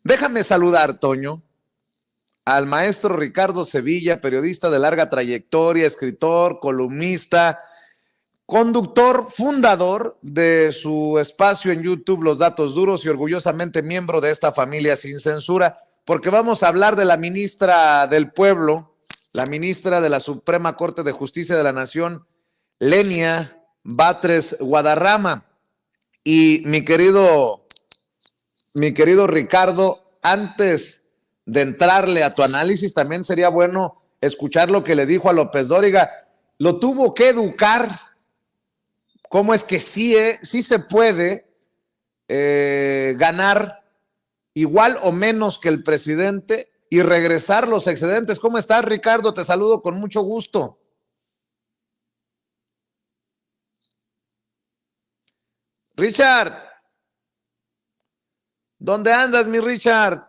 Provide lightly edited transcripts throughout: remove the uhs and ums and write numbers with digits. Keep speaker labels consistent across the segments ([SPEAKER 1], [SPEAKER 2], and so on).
[SPEAKER 1] déjame saludar, Toño, al maestro Ricardo Sevilla, periodista de larga trayectoria, escritor, columnista, conductor, fundador de su espacio en YouTube, Los Datos Duros, y orgullosamente miembro de esta familia sin censura, porque vamos a hablar de la ministra del Pueblo, la ministra de la Suprema Corte de Justicia de la Nación, Lenia Batres Guadarrama. Y mi querido Ricardo, antes de entrarle a tu análisis, también sería bueno escuchar lo que le dijo a López Dóriga. Lo tuvo que educar. ¿Cómo es que sí se puede ganar igual o menos que el presidente y regresar los excedentes? ¿Cómo estás, Ricardo? Te saludo con mucho gusto. Richard, ¿dónde andas, mi Richard?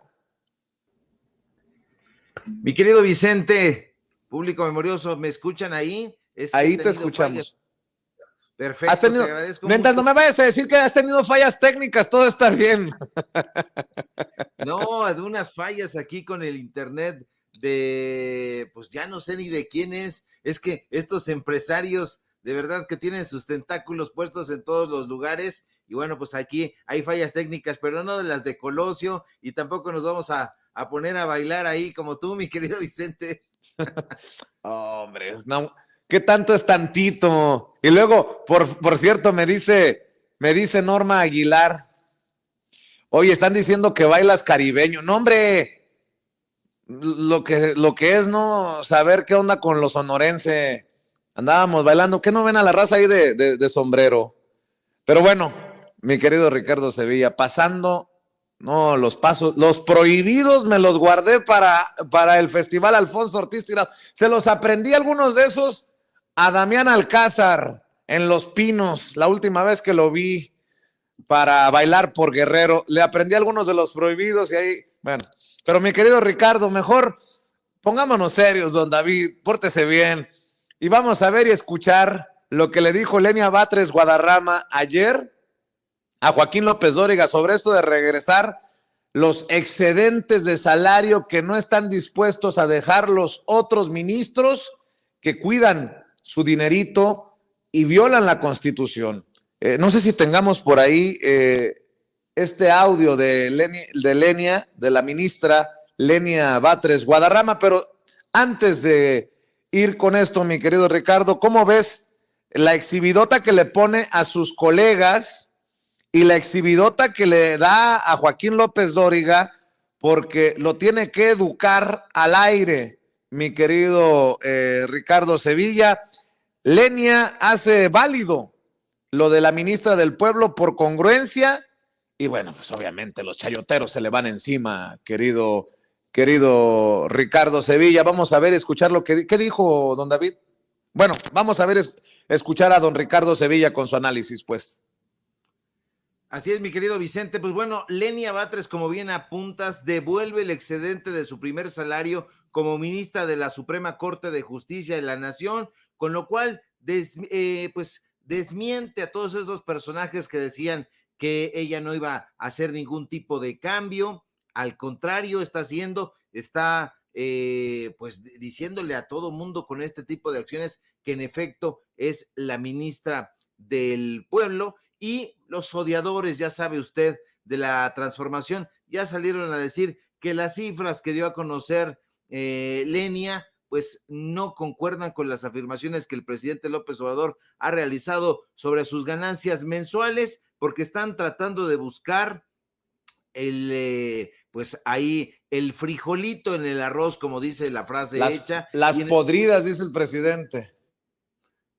[SPEAKER 2] Mi querido Vicente, público memorioso, ¿me escuchan ahí?
[SPEAKER 1] Ahí te escuchamos.
[SPEAKER 2] Fallas. Perfecto, te agradezco
[SPEAKER 1] mientras mucho. No me vayas a decir que has tenido fallas técnicas, todo está bien.
[SPEAKER 2] No, de unas fallas aquí con el internet pues ya no sé ni de quién es que estos empresarios de verdad que tienen sus tentáculos puestos en todos los lugares, y bueno, pues aquí hay fallas técnicas, pero no de las de Colosio, y tampoco nos vamos a poner a bailar ahí como tú, mi querido Vicente.
[SPEAKER 1] Hombre, no, ¿qué tanto es tantito? Y luego, por cierto, me dice Norma Aguilar, oye, están diciendo que bailas caribeño. No, hombre, lo que es no saber qué onda con los sonorense. Andábamos bailando, ¿qué no ven a la raza ahí de sombrero? Pero bueno, mi querido Ricardo Sevilla, pasando, no, los pasos, los prohibidos me los guardé para el Festival Alfonso Ortiz Tirado. Se los aprendí algunos de esos a Damián Alcázar en Los Pinos, la última vez que lo vi para bailar por Guerrero. Le aprendí algunos de los prohibidos y ahí, bueno. Pero mi querido Ricardo, mejor pongámonos serios, don David, pórtese bien. Y vamos a ver y escuchar lo que le dijo Lenia Batres Guadarrama ayer a Joaquín López Dóriga sobre esto de regresar los excedentes de salario que no están dispuestos a dejar los otros ministros que cuidan su dinerito y violan la Constitución. No sé si tengamos por ahí este audio de Lenia, de la ministra Lenia Batres Guadarrama, pero antes de ir con esto, mi querido Ricardo, ¿cómo ves la exhibidota que le pone a sus colegas y la exhibidota que le da a Joaquín López Dóriga, porque lo tiene que educar al aire, mi querido Ricardo Sevilla? Lenia hace válido lo de la ministra del Pueblo por congruencia y bueno, pues obviamente los chayoteros se le van encima, querido Ricardo Sevilla. Vamos a ver, escuchar lo que dijo don David. Bueno, vamos a ver, escuchar a don Ricardo Sevilla con su análisis, pues.
[SPEAKER 2] Así es, mi querido Vicente. Pues bueno, Lenia Batres, como bien apuntas, devuelve el excedente de su primer salario como ministra de la Suprema Corte de Justicia de la Nación, con lo cual pues desmiente a todos esos personajes que decían que ella no iba a hacer ningún tipo de cambio. Al contrario, está pues diciéndole a todo mundo con este tipo de acciones que en efecto es la ministra del Pueblo. Y los odiadores, ya sabe usted, de la transformación, ya salieron a decir que las cifras que dio a conocer Lenia, pues no concuerdan con las afirmaciones que el presidente López Obrador ha realizado sobre sus ganancias mensuales, porque están tratando de buscar pues ahí el frijolito en el arroz, como dice la frase hecha.
[SPEAKER 1] Las podridas, dice el presidente.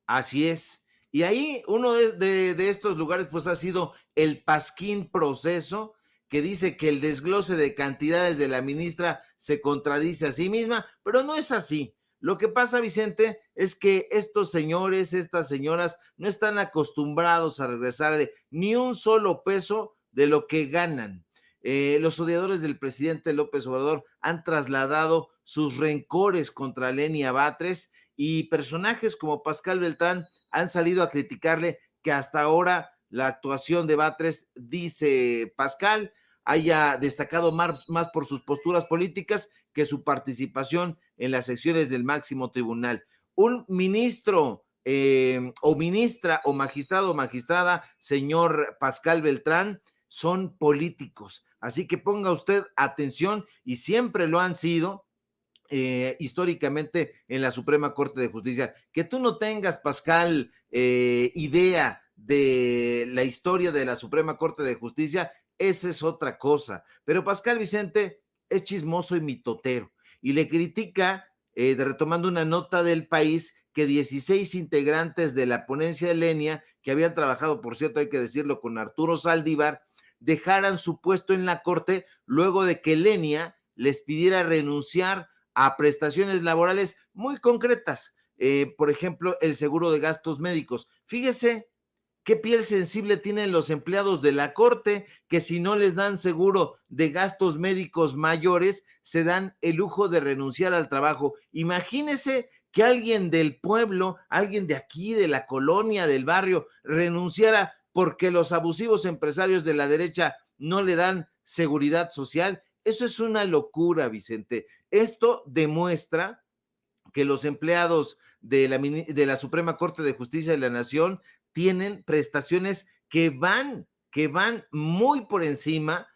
[SPEAKER 2] Así es. Y ahí uno de estos lugares pues ha sido el Pasquín Proceso, que dice que el desglose de cantidades de la ministra se contradice a sí misma, pero no es así. Lo que pasa, Vicente, es que estos señores, estas señoras, no están acostumbrados a regresarle ni un solo peso de lo que ganan. Los odiadores del presidente López Obrador han trasladado sus rencores contra Lenia Batres, y personajes como Pascal Beltrán han salido a criticarle que hasta ahora la actuación de Batres, dice Pascal, haya destacado más por sus posturas políticas que su participación en las sesiones del máximo tribunal. Un ministro o ministra o magistrado o magistrada, señor Pascal Beltrán, son políticos. Así que ponga usted atención, y siempre lo han sido, históricamente en la Suprema Corte de Justicia. Que tú no tengas, Pascal, idea de la historia de la Suprema Corte de Justicia, esa es otra cosa. Pero Pascal Vicente es chismoso y mitotero, y le critica, retomando una nota del País, que 16 integrantes de la ponencia de Lenia, que habían trabajado, por cierto, hay que decirlo, con Arturo Saldívar, dejaran su puesto en la Corte luego de que Lenia les pidiera renunciar a prestaciones laborales muy concretas, por ejemplo, el seguro de gastos médicos. Fíjese qué piel sensible tienen los empleados de la Corte, que si no les dan seguro de gastos médicos mayores, se dan el lujo de renunciar al trabajo. Imagínese que alguien del pueblo, alguien de aquí, de la colonia, del barrio, renunciara porque los abusivos empresarios de la derecha no le dan seguridad social. Eso es una locura, Vicente. Esto demuestra que los empleados de la Suprema Corte de Justicia de la Nación tienen prestaciones que van muy por encima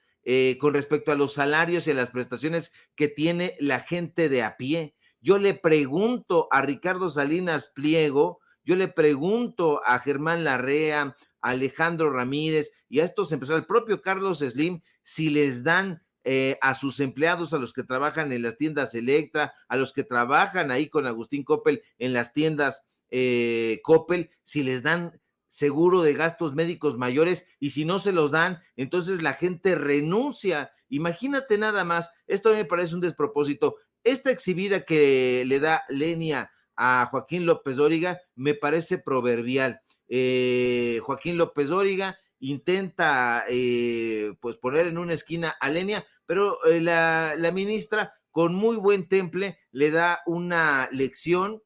[SPEAKER 2] con respecto a los salarios y a las prestaciones que tiene la gente de a pie. Yo le pregunto a Ricardo Salinas Pliego, yo le pregunto a Germán Larrea, a Alejandro Ramírez y a estos empresarios, al propio Carlos Slim, si les dan a sus empleados, a los que trabajan en las tiendas Electra, a los que trabajan ahí con Agustín Coppel en las tiendas Coppel, si les dan seguro de gastos médicos mayores, y si no se los dan, entonces la gente renuncia. Imagínate nada más, esto me parece un despropósito. Esta exhibida que le da Lenia a Joaquín López Dóriga me parece proverbial. Joaquín López Dóriga intenta pues poner en una esquina a Lenia, pero la ministra con muy buen temple le da una lección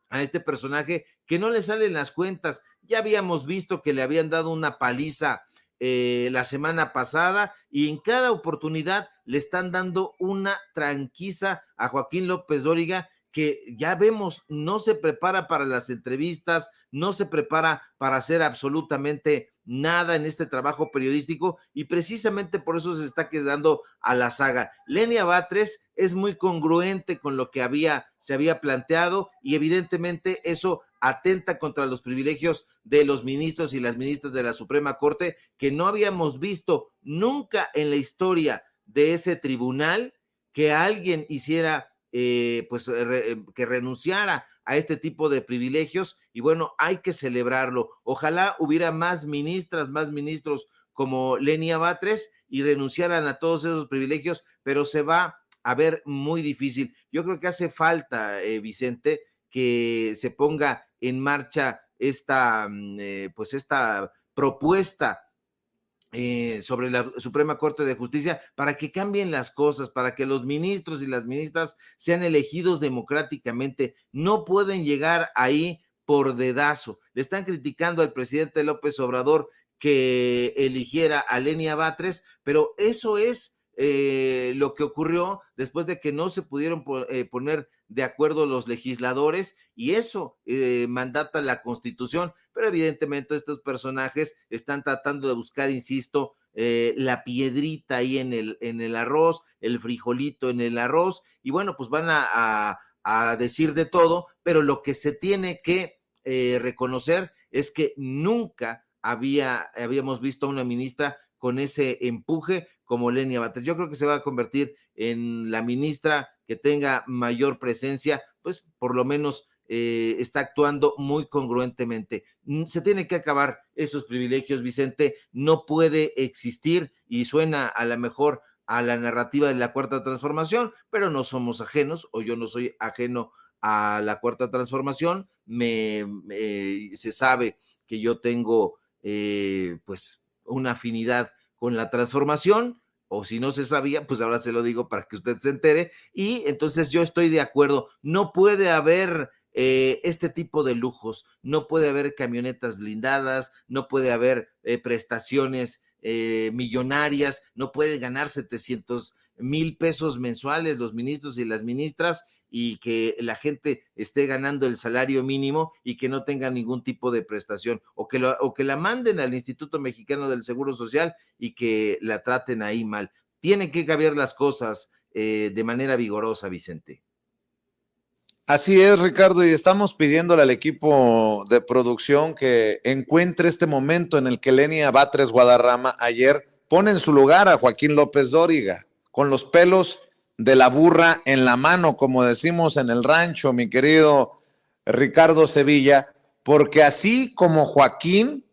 [SPEAKER 2] a este personaje que no le salen las cuentas. Ya habíamos visto que le habían dado una paliza la semana pasada, y en cada oportunidad le están dando una tranquiza a Joaquín López Dóriga, que ya vemos no se prepara para las entrevistas, no se prepara para hacer absolutamente nada en este trabajo periodístico, y precisamente por eso se está quedando a la saga. Lenia Batres es muy congruente con lo que se había planteado, y evidentemente eso atenta contra los privilegios de los ministros y las ministras de la Suprema Corte, que no habíamos visto nunca en la historia de ese tribunal que alguien hiciera que renunciara a este tipo de privilegios. Y bueno, hay que celebrarlo. Ojalá hubiera más ministras, más ministros como Lenia Batres y renunciaran a todos esos privilegios, pero se va a ver muy difícil. Yo creo que hace falta, Vicente, que se ponga en marcha esta propuesta sobre la Suprema Corte de Justicia, para que cambien las cosas, para que los ministros y las ministras sean elegidos democráticamente. No pueden llegar ahí por dedazo. Le están criticando al presidente López Obrador que eligiera a Lenia Batres, pero eso es lo que ocurrió después de que no se pudieron poner de acuerdo los legisladores, y eso mandata la Constitución. Pero evidentemente estos personajes están tratando de buscar, insisto, la piedrita ahí en el arroz, el frijolito en el arroz, y bueno, pues van a decir de todo, pero lo que se tiene que reconocer es que nunca habíamos visto a una ministra con ese empuje como Lenia Batres. Yo creo que se va a convertir en la ministra que tenga mayor presencia, pues por lo menos está actuando muy congruentemente. Se tiene que acabar esos privilegios, Vicente. No puede existir, y suena a lo mejor a la narrativa de la Cuarta Transformación, pero no somos ajenos, o yo no soy ajeno a la Cuarta Transformación. Se sabe que yo tengo pues una afinidad con la transformación, o si no se sabía, pues ahora se lo digo para que usted se entere, y entonces yo estoy de acuerdo. No puede haber este tipo de lujos, no puede haber camionetas blindadas, no puede haber prestaciones millonarias, no puede ganar 700,000 pesos mensuales los ministros y las ministras, y que la gente esté ganando el salario mínimo y que no tenga ningún tipo de prestación, o que la manden al Instituto Mexicano del Seguro Social y que la traten ahí mal. Tienen que cambiar las cosas de manera vigorosa, Vicente.
[SPEAKER 1] Así es, Ricardo, y estamos pidiéndole al equipo de producción que encuentre este momento en el que Lenia Batres Guadarrama ayer pone en su lugar a Joaquín López Dóriga, con los pelos de la burra en la mano, como decimos en el rancho, mi querido Ricardo Sevilla, porque así como Joaquín,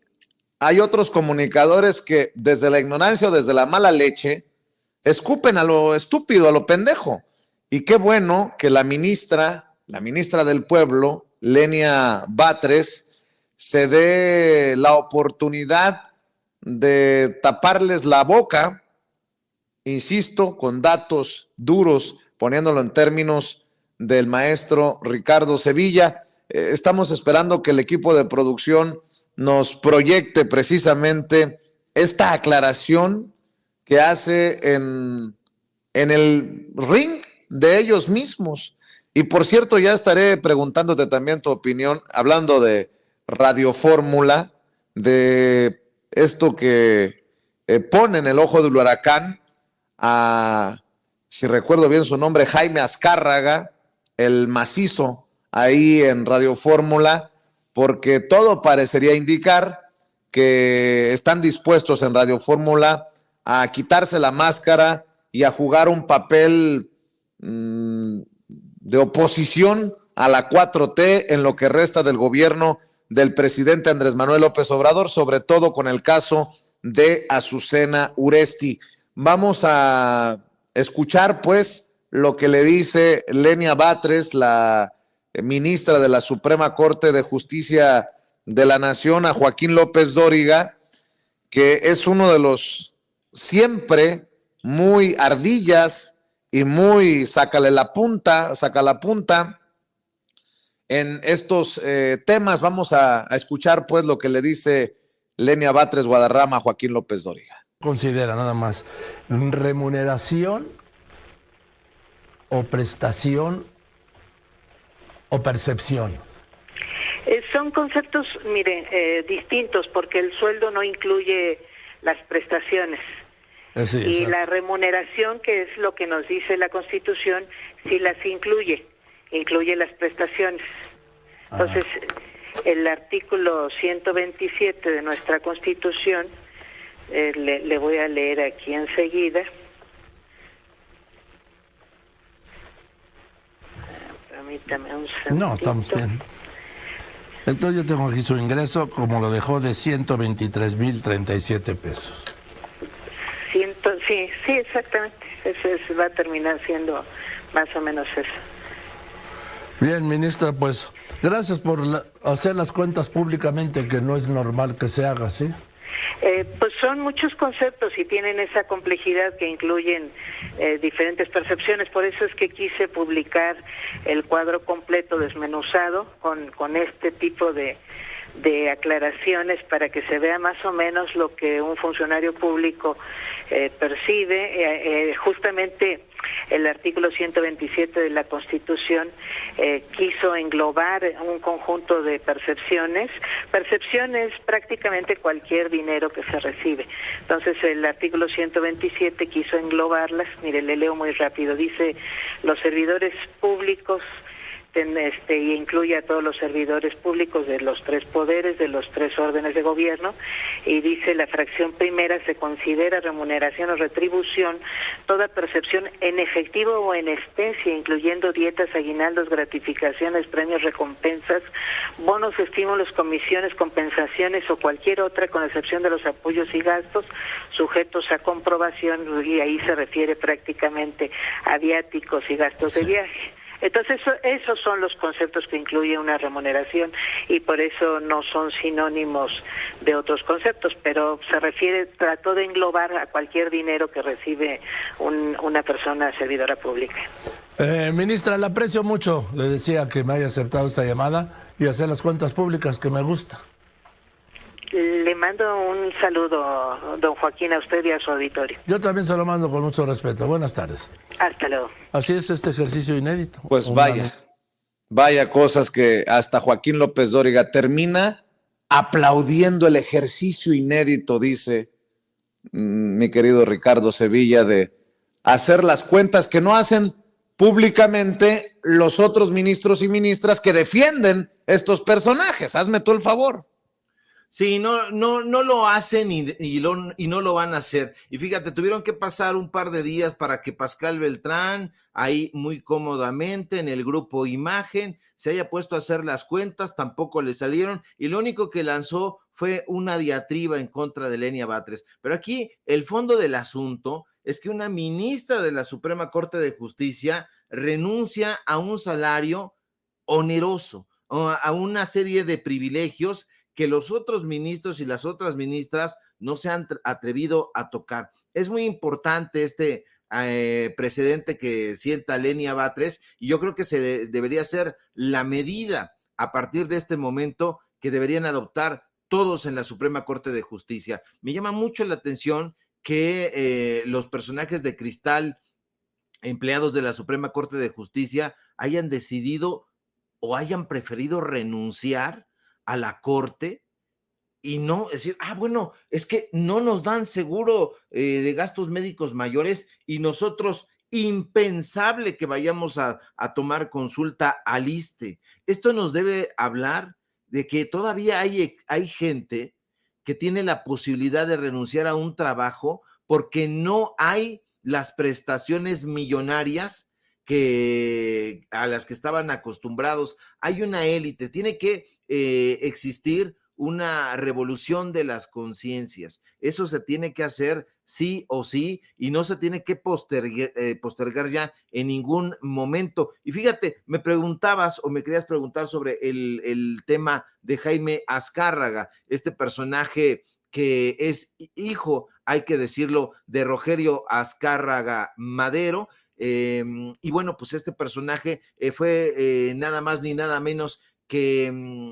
[SPEAKER 1] hay otros comunicadores que desde la ignorancia o desde la mala leche escupen a lo estúpido, a lo pendejo. Y qué bueno que la ministra del pueblo, Lenia Batres, se dé la oportunidad de taparles la boca, insisto, con datos duros, poniéndolo en términos del maestro Ricardo Sevilla. Estamos esperando que el equipo de producción nos proyecte precisamente esta aclaración que hace en el ring de ellos mismos. Y por cierto, ya estaré preguntándote también tu opinión, hablando de Radio Fórmula, de esto que pone en el ojo del huracán a, si recuerdo bien su nombre, Jaime Azcárraga, el macizo, ahí en Radio Fórmula, porque todo parecería indicar que están dispuestos en Radio Fórmula a quitarse la máscara y a jugar un papel de oposición a la 4T en lo que resta del gobierno del presidente Andrés Manuel López Obrador, sobre todo con el caso de Azucena Uresti. Vamos a escuchar pues lo que le dice Lenia Batres, la ministra de la Suprema Corte de Justicia de la Nación, a Joaquín López Dóriga, que es uno de los siempre muy ardillas y muy saca la punta en estos temas. Vamos a escuchar pues lo que le dice Lenia Batres Guadarrama a Joaquín López Dóriga.
[SPEAKER 3] Considera nada más remuneración o prestación o percepción.
[SPEAKER 4] Son conceptos, mire, distintos, porque el sueldo no incluye las prestaciones.
[SPEAKER 3] Sí,
[SPEAKER 4] y
[SPEAKER 3] exacto.
[SPEAKER 4] La remuneración, que es lo que nos dice la Constitución, sí las incluye las prestaciones. Entonces, el artículo 127 de nuestra Constitución, le voy a leer aquí enseguida. Permítame un segundito.
[SPEAKER 3] No, estamos bien. Entonces yo tengo aquí su ingreso, como lo dejó, de 123,037 pesos.
[SPEAKER 4] Sí, exactamente. Ese va a terminar siendo más o menos eso.
[SPEAKER 3] Bien, ministra, pues gracias por hacer las cuentas públicamente, que no es normal que se haga, ¿sí?
[SPEAKER 4] Pues son muchos conceptos y tienen esa complejidad que incluyen diferentes percepciones. Por eso es que quise publicar el cuadro completo desmenuzado con este tipo de aclaraciones, para que se vea más o menos lo que un funcionario público percibe. Justamente el artículo 127 de la Constitución quiso englobar un conjunto de percepciones. Percepción es prácticamente cualquier dinero que se recibe. Entonces el artículo 127 quiso englobarlas. Mire, le leo muy rápido. Dice: los servidores públicos, y incluye a todos los servidores públicos de los tres poderes, de los tres órdenes de gobierno, y dice: la fracción primera se considera remuneración o retribución toda percepción en efectivo o en especie, incluyendo dietas, aguinaldos, gratificaciones, premios, recompensas, bonos, estímulos, comisiones, compensaciones o cualquier otra, con excepción de los apoyos y gastos sujetos a comprobación, y ahí se refiere prácticamente a viáticos y gastos de viaje. Entonces, esos son los conceptos que incluye una remuneración, y por eso no son sinónimos de otros conceptos, pero trató de englobar a cualquier dinero que recibe una persona servidora pública.
[SPEAKER 3] Ministra, le aprecio mucho, le decía, que me haya aceptado esta llamada y hacer las cuentas públicas, que me gusta.
[SPEAKER 4] Le mando un saludo, don Joaquín, a usted y a su auditorio.
[SPEAKER 3] Yo también se lo mando con mucho respeto. Buenas tardes.
[SPEAKER 4] Hasta luego.
[SPEAKER 3] Así es este ejercicio inédito.
[SPEAKER 1] Pues vaya cosas que hasta Joaquín López Dóriga termina aplaudiendo el ejercicio inédito, dice mi querido Ricardo Sevilla, de hacer las cuentas que no hacen públicamente los otros ministros y ministras que defienden estos personajes. Hazme tú el favor.
[SPEAKER 2] Sí, no lo hacen y no lo van a hacer. Y fíjate, tuvieron que pasar un par de días para que Pascal Beltrán, ahí muy cómodamente en el grupo Imagen, se haya puesto a hacer las cuentas, tampoco le salieron, y lo único que lanzó fue una diatriba en contra de Lenia Batres. Pero aquí el fondo del asunto es que una ministra de la Suprema Corte de Justicia renuncia a un salario oneroso, a una serie de privilegios que los otros ministros y las otras ministras no se han atrevido a tocar. Es muy importante este precedente que sienta Lenia Batres, y yo creo que debería ser la medida a partir de este momento que deberían adoptar todos en la Suprema Corte de Justicia. Me llama mucho la atención que los personajes de cristal, empleados de la Suprema Corte de Justicia, hayan decidido o hayan preferido renunciar a la corte y no decir, bueno, es que no nos dan seguro de gastos médicos mayores y nosotros impensable que vayamos a tomar consulta al ISSSTE. Esto nos debe hablar de que todavía hay gente que tiene la posibilidad de renunciar a un trabajo porque no hay las prestaciones millonarias a las que estaban acostumbrados. Hay una élite, tiene que existir una revolución de las conciencias. Eso se tiene que hacer sí o sí y no se tiene que postergar ya en ningún momento. Y fíjate, me preguntabas o me querías preguntar sobre el tema de Jaime Azcárraga, este personaje que es hijo, hay que decirlo, de Rogelio Azcárraga Madero. Y bueno, pues este personaje fue nada más ni nada menos que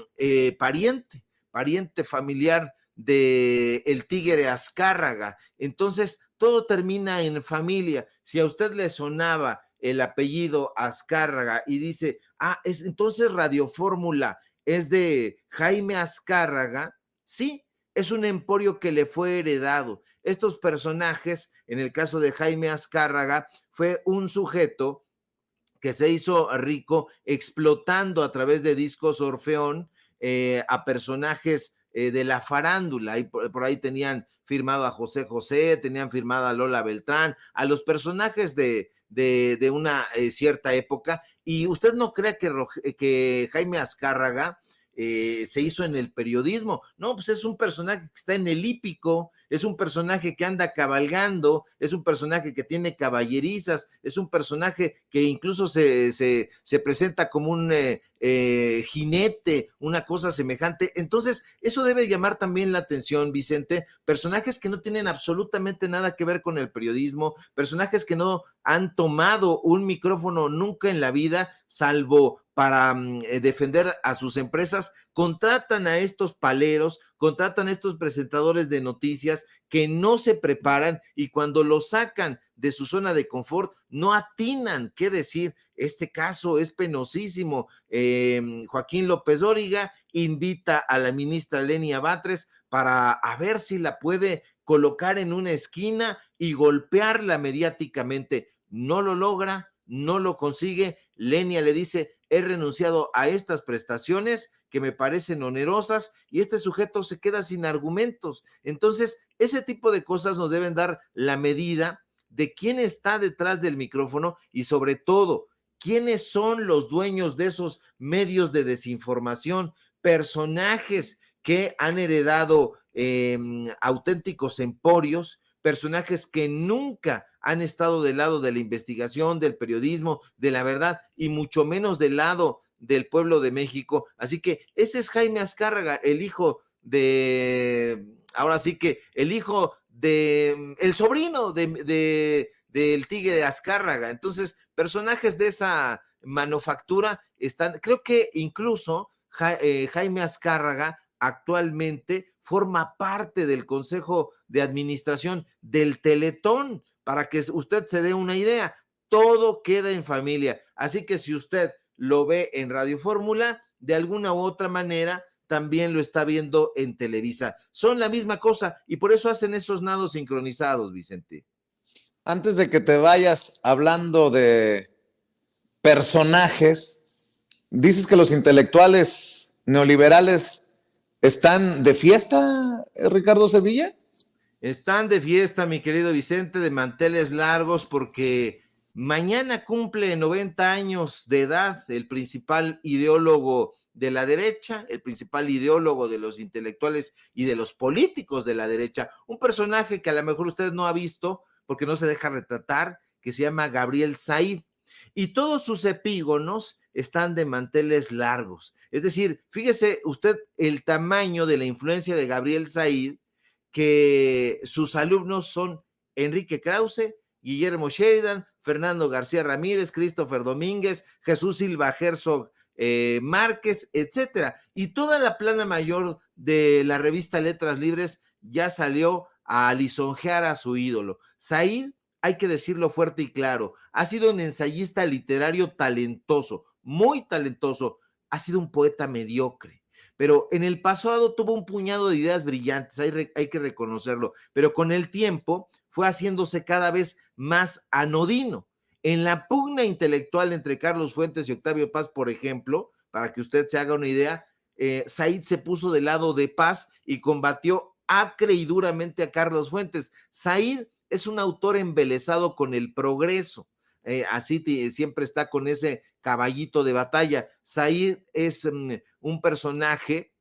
[SPEAKER 2] pariente familiar de el Tigre Azcárraga. Entonces, todo termina en familia. Si a usted le sonaba el apellido Azcárraga y dice, entonces Radio Fórmula es de Jaime Azcárraga, sí, es un emporio que le fue heredado. Estos personajes, en el caso de Jaime Azcárraga, fue un sujeto que se hizo rico explotando a través de Discos Orfeón a personajes de la farándula, y por ahí tenían firmado a José José, tenían firmado a Lola Beltrán, a los personajes de una cierta época, y usted no crea que Jaime Azcárraga se hizo en el periodismo. No, pues es un personaje que está en el hípico, es un personaje que anda cabalgando, es un personaje que tiene caballerizas, es un personaje que incluso se presenta como un jinete, una cosa semejante. Entonces, eso debe llamar también la atención, Vicente. Personajes que no tienen absolutamente nada que ver con el periodismo, personajes que no han tomado un micrófono nunca en la vida, salvo para defender a sus empresas, contratan a estos paleros, contratan a estos presentadores de noticias que no se preparan, y cuando lo sacan de su zona de confort, no atinan qué decir. Este caso es penosísimo. Joaquín López Dóriga invita a la ministra Lenia Batres para a ver si la puede colocar en una esquina y golpearla mediáticamente. No lo logra, no lo consigue. Lenia le dice, he renunciado a estas prestaciones que me parecen onerosas, y este sujeto se queda sin argumentos. Entonces, ese tipo de cosas nos deben dar la medida de quién está detrás del micrófono y, sobre todo, quiénes son los dueños de esos medios de desinformación, personajes que han heredado auténticos emporios, personajes que nunca han estado del lado de la investigación, del periodismo, de la verdad, y mucho menos del lado del pueblo de México. Así que ese es Jaime Azcárraga, el hijo de, ahora sí que el hijo de, el sobrino del Tigre Azcárraga. Entonces, personajes de esa manufactura están, creo que incluso Jaime Azcárraga actualmente forma parte del Consejo de Administración del Teletón, para que usted se dé una idea. Todo queda en familia. Así que si usted lo ve en Radio Fórmula, de alguna u otra manera también lo está viendo en Televisa. Son la misma cosa y por eso hacen esos nados sincronizados, Vicente.
[SPEAKER 1] Antes de que te vayas hablando de personajes, dices que los intelectuales neoliberales están de fiesta, Ricardo Sevilla.
[SPEAKER 2] Están de fiesta, mi querido Vicente, de manteles largos, porque mañana cumple 90 años de edad el principal ideólogo de la derecha, el principal ideólogo de los intelectuales y de los políticos de la derecha, un personaje que a lo mejor usted no ha visto porque no se deja retratar, que se llama Gabriel Said, y todos sus epígonos están de manteles largos. Es decir, fíjese usted el tamaño de la influencia de Gabriel Said, que sus alumnos son Enrique Krause, Guillermo Sheridan, Fernando García Ramírez, Christopher Domínguez, Jesús Silva Herzog Márquez, etcétera. Y toda la plana mayor de la revista Letras Libres ya salió a lisonjear a su ídolo. Said, hay que decirlo fuerte y claro, ha sido un ensayista literario talentoso, muy talentoso, ha sido un poeta mediocre, pero en el pasado tuvo un puñado de ideas brillantes, hay que reconocerlo, pero con el tiempo fue haciéndose cada vez más anodino. En la pugna intelectual entre Carlos Fuentes y Octavio Paz, por ejemplo, para que usted se haga una idea, Said se puso del lado de Paz y combatió acre y duramente a Carlos Fuentes. Said es un autor embelesado con el progreso, así siempre está con ese caballito de batalla. Said es un personaje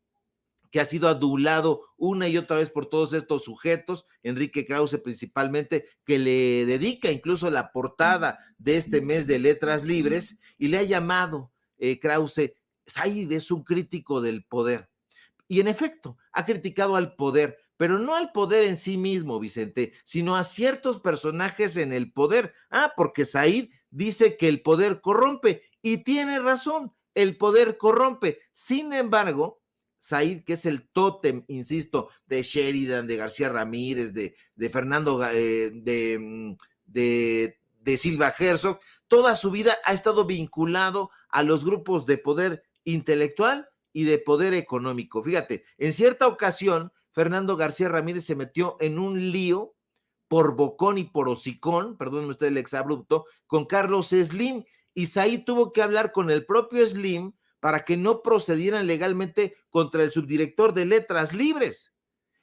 [SPEAKER 2] que ha sido adulado una y otra vez por todos estos sujetos, Enrique Krause principalmente, que le dedica incluso la portada de este mes de Letras Libres, y le ha llamado Krause, Said es un crítico del poder. Y en efecto, ha criticado al poder, pero no al poder en sí mismo, Vicente, sino a ciertos personajes en el poder. Porque Said dice que el poder corrompe, y tiene razón, el poder corrompe. Sin embargo, Said, que es el tótem, insisto, de Sheridan, de García Ramírez, de Fernando, de Silva Herzog, toda su vida ha estado vinculado a los grupos de poder intelectual y de poder económico. Fíjate, en cierta ocasión, Fernando García Ramírez se metió en un lío por bocón y por hocicón, perdónenme usted el exabrupto, con Carlos Slim, y Said tuvo que hablar con el propio Slim para que no procedieran legalmente contra el subdirector de Letras Libres.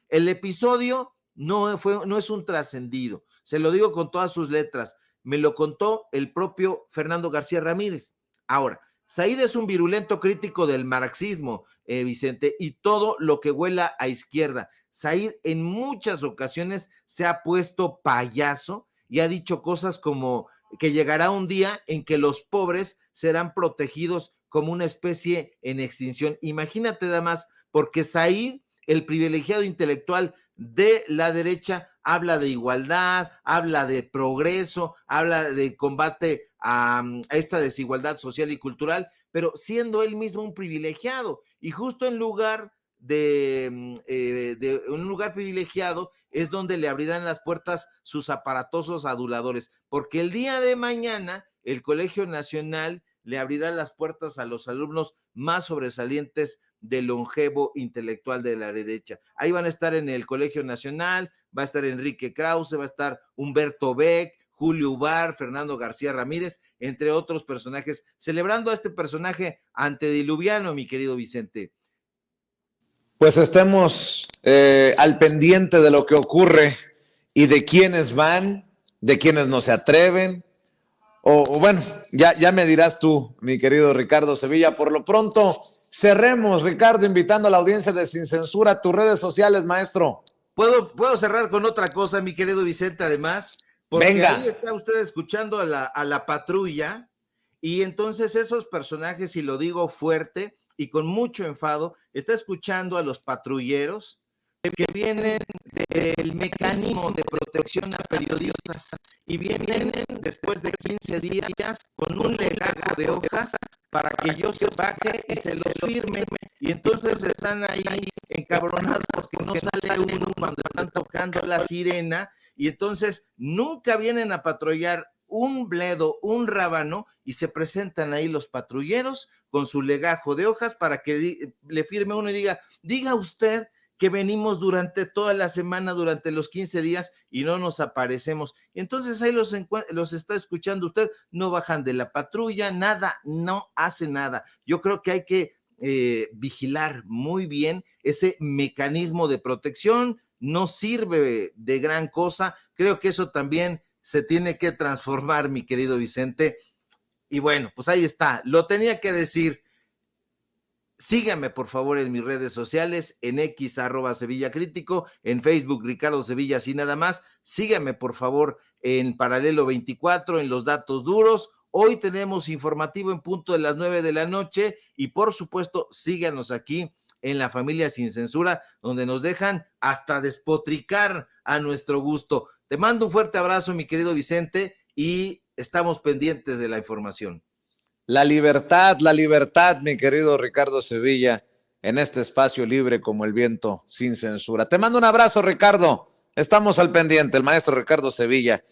[SPEAKER 2] El episodio no es un trascendido, se lo digo con todas sus letras, me lo contó el propio Fernando García Ramírez. Ahora, Said es un virulento crítico del marxismo, Vicente, y todo lo que huela a izquierda. Said en muchas ocasiones se ha puesto payaso y ha dicho cosas como que llegará un día en que los pobres serán protegidos como una especie en extinción. Imagínate nada más, porque Said, el privilegiado intelectual de la derecha, habla de igualdad, habla de progreso, habla de combate a esta desigualdad social y cultural, pero siendo él mismo un privilegiado, y justo en lugar de un lugar privilegiado es donde le abrirán las puertas sus aparatosos aduladores, porque el día de mañana el Colegio Nacional le abrirá las puertas a los alumnos más sobresalientes del longevo intelectual de la derecha. Ahí van a estar en el Colegio Nacional, va a estar Enrique Krause, va a estar Humberto Beck, Julio Ubar, Fernando García Ramírez, entre otros personajes, celebrando a este personaje antediluviano, mi querido Vicente.
[SPEAKER 1] Pues estemos al pendiente de lo que ocurre y de quiénes van, de quiénes no se atreven. O bueno, ya me dirás tú, mi querido Ricardo Sevilla. Por lo pronto, cerremos, Ricardo, invitando a la audiencia de Sin Censura, tus redes sociales, maestro.
[SPEAKER 2] ¿Puedo cerrar con otra cosa, mi querido Vicente, además? Porque
[SPEAKER 1] venga,
[SPEAKER 2] ahí está usted escuchando a la patrulla, y entonces esos personajes, y lo digo fuerte y con mucho enfado, está escuchando a los patrulleros que vienen del mecanismo de protección a periodistas y vienen después de 15 días con un legajo de hojas para que yo se baje y se los firme, y entonces están ahí encabronados porque no sale uno cuando están tocando la sirena, y entonces nunca vienen a patrullar un bledo, un rábano, y se presentan ahí los patrulleros con su legajo de hojas para que le firme uno y diga usted que venimos durante toda la semana, durante los 15 días y no nos aparecemos. Entonces ahí los está escuchando usted, no bajan de la patrulla, nada, no hace nada. Yo creo que hay que vigilar muy bien ese mecanismo de protección, no sirve de gran cosa. Creo que eso también se tiene que transformar, mi querido Vicente. Y bueno, pues ahí está, lo tenía que decir. Síganme por favor en mis redes sociales, en X @Sevilla Crítico, en Facebook Ricardo Sevilla, así nada más. Síganme por favor en Paralelo 24, en Los Datos Duros. Hoy tenemos informativo en punto de las 9 de la noche y por supuesto síganos aquí en La Familia Sin Censura, donde nos dejan hasta despotricar a nuestro gusto. Te mando un fuerte abrazo, mi querido Vicente, y estamos pendientes de la información.
[SPEAKER 1] La libertad, mi querido Ricardo Sevilla, en este espacio libre como el viento, sin censura. Te mando un abrazo, Ricardo. Estamos al pendiente, el maestro Ricardo Sevilla.